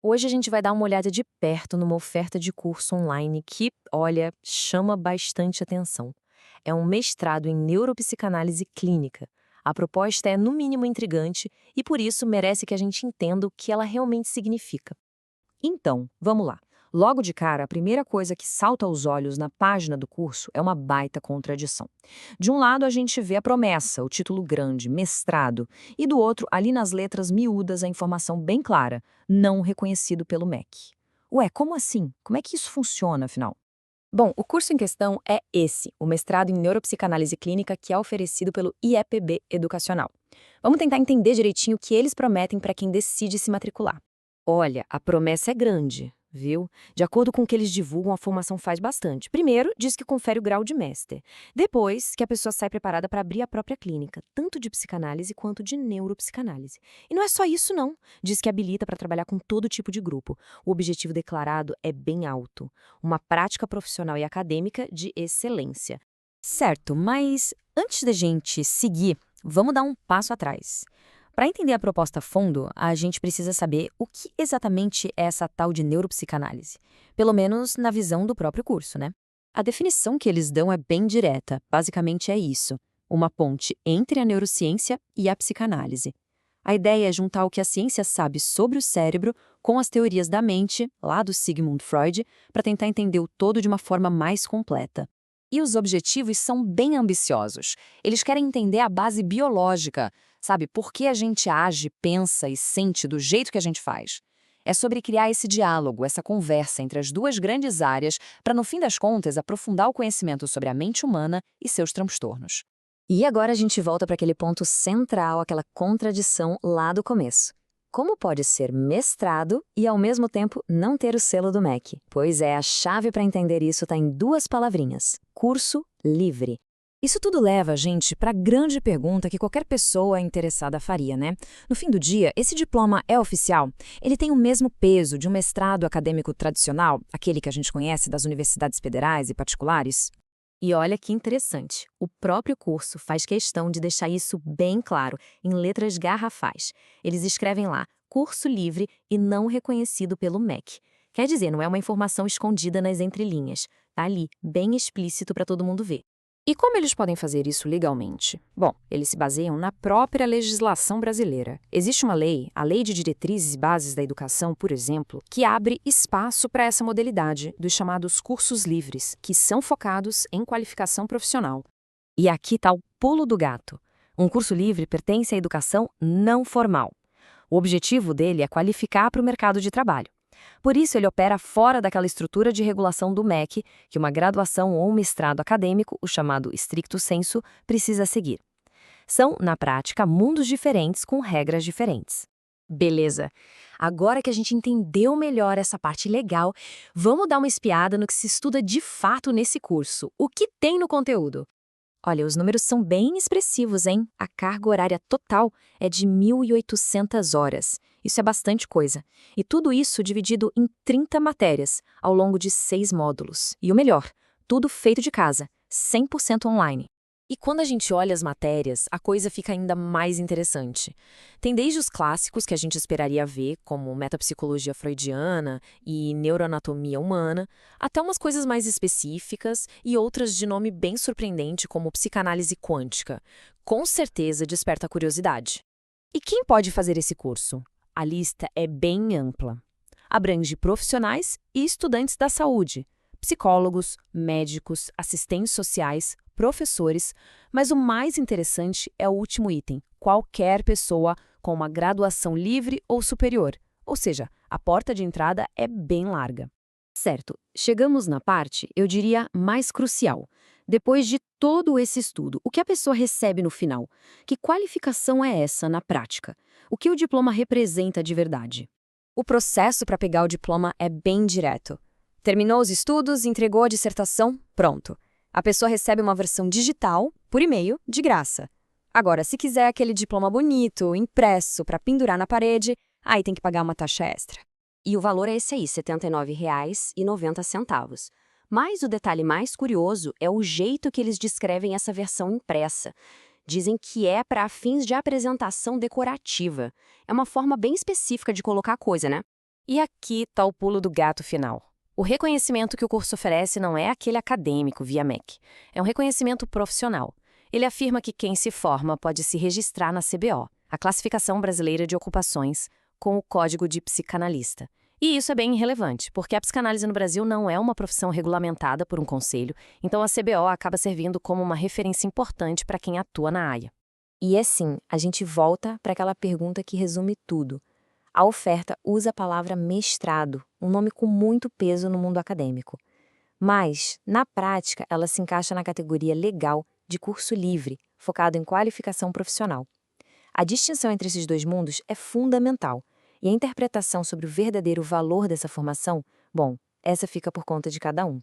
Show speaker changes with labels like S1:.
S1: Hoje a gente vai dar uma olhada de perto numa oferta de curso online que, olha, chama bastante atenção. É um mestrado em neuropsicanálise clínica. A proposta é, no mínimo, intrigante e, por isso, merece que a gente entenda o que ela realmente significa.
S2: Então, vamos lá. Logo de cara, a primeira coisa que salta aos olhos na página do curso é uma baita contradição. De um lado, a gente vê a promessa, o título grande, mestrado, e do outro, ali nas letras miúdas, a informação bem clara, não reconhecido pelo MEC. Ué, como assim? Como é que isso funciona, afinal?
S1: Bom, o curso em questão é esse, o mestrado em neuropsicanálise clínica que é oferecido pelo IEPB Educacional. Vamos tentar entender direitinho o que eles prometem para quem decide se matricular. Olha, a promessa é grande, viu? De acordo com o que eles divulgam, a formação faz bastante. Primeiro, diz que confere o grau de mestre. Depois, que a pessoa sai preparada para abrir a própria clínica, tanto de psicanálise quanto de neuropsicanálise. E não é só isso, não. Diz que habilita para trabalhar com todo tipo de grupo. O objetivo declarado é bem alto. Uma prática profissional e acadêmica de excelência. Certo, mas antes da gente seguir, vamos dar um passo atrás. Para entender a proposta a fundo, a gente precisa saber o que exatamente é essa tal de neuropsicanálise, pelo menos na visão do próprio curso, né? A definição que eles dão é bem direta, basicamente é isso: uma ponte entre a neurociência e a psicanálise. A ideia é juntar o que a ciência sabe sobre o cérebro com as teorias da mente, lá do Sigmund Freud, para tentar entender o todo de uma forma mais completa. E os objetivos são bem ambiciosos. Eles querem entender a base biológica, sabe? Por que a gente age, pensa e sente do jeito que a gente faz. É sobre criar esse diálogo, essa conversa entre as duas grandes áreas, para, no fim das contas, aprofundar o conhecimento sobre a mente humana e seus transtornos. E agora a gente volta para aquele ponto central, aquela contradição lá do começo. Como pode ser mestrado e, ao mesmo tempo, não ter o selo do MEC? Pois é, a chave para entender isso está em duas palavrinhas: curso livre. Isso tudo leva a gente para a grande pergunta que qualquer pessoa interessada faria, né? No fim do dia, esse diploma é oficial? Ele tem o mesmo peso de um mestrado acadêmico tradicional, aquele que a gente conhece das universidades federais e particulares? E olha que interessante, o próprio curso faz questão de deixar isso bem claro, em letras garrafais. Eles escrevem lá, curso livre e não reconhecido pelo MEC. Quer dizer, não é uma informação escondida nas entrelinhas. Tá ali, bem explícito para todo mundo ver. E como eles podem fazer isso legalmente? Bom, eles se baseiam na própria legislação brasileira. Existe uma lei, a Lei de Diretrizes e Bases da Educação, por exemplo, que abre espaço para essa modalidade dos chamados cursos livres, que são focados em qualificação profissional. E aqui está o pulo do gato. Um curso livre pertence à educação não formal. O objetivo dele é qualificar para o mercado de trabalho. Por isso, ele opera fora daquela estrutura de regulação do MEC, que uma graduação ou um mestrado acadêmico, o chamado stricto sensu, precisa seguir. São, na prática, mundos diferentes com regras diferentes. Beleza. Agora que a gente entendeu melhor essa parte legal, vamos dar uma espiada no que se estuda de fato nesse curso. O que tem no conteúdo? Olha, os números são bem expressivos, hein? A carga horária total é de 1.800 horas. Isso é bastante coisa. E tudo isso dividido em 30 matérias, ao longo de 6 módulos. E o melhor, tudo feito de casa, 100% online. E quando a gente olha as matérias, a coisa fica ainda mais interessante. Tem desde os clássicos que a gente esperaria ver, como metapsicologia freudiana e neuroanatomia humana, até umas coisas mais específicas e outras de nome bem surpreendente, como psicanálise quântica. Com certeza desperta curiosidade. E quem pode fazer esse curso? A lista é bem ampla. Abrange profissionais e estudantes da saúde, psicólogos, médicos, assistentes sociais, professores, mas o mais interessante é o último item: qualquer pessoa com uma graduação livre ou superior. Ou seja, a porta de entrada é bem larga. Certo, chegamos na parte, eu diria, mais crucial. Depois de todo esse estudo, o que a pessoa recebe no final? Que qualificação é essa na prática? O que o diploma representa de verdade? O processo para pegar o diploma é bem direto. Terminou os estudos, entregou a dissertação, pronto. A pessoa recebe uma versão digital, por e-mail, de graça. Agora, se quiser aquele diploma bonito, impresso, para pendurar na parede, aí tem que pagar uma taxa extra. E o valor é esse aí, R$ 79,90. Mas o detalhe mais curioso é o jeito que eles descrevem essa versão impressa. Dizem que é para fins de apresentação decorativa. É uma forma bem específica de colocar a coisa, né? E aqui está o pulo do gato final. O reconhecimento que o curso oferece não é aquele acadêmico via MEC. É um reconhecimento profissional. Ele afirma que quem se forma pode se registrar na CBO, a Classificação Brasileira de Ocupações, com o código de psicanalista. E isso é bem relevante, porque a psicanálise no Brasil não é uma profissão regulamentada por um conselho, então a CBO acaba servindo como uma referência importante para quem atua na área.
S2: E assim, a gente volta para aquela pergunta que resume tudo. A oferta usa a palavra mestrado, um nome com muito peso no mundo acadêmico. Mas, na prática, ela se encaixa na categoria legal de curso livre, focado em qualificação profissional. A distinção entre esses dois mundos é fundamental, e a interpretação sobre o verdadeiro valor dessa formação, bom, essa fica por conta de cada um.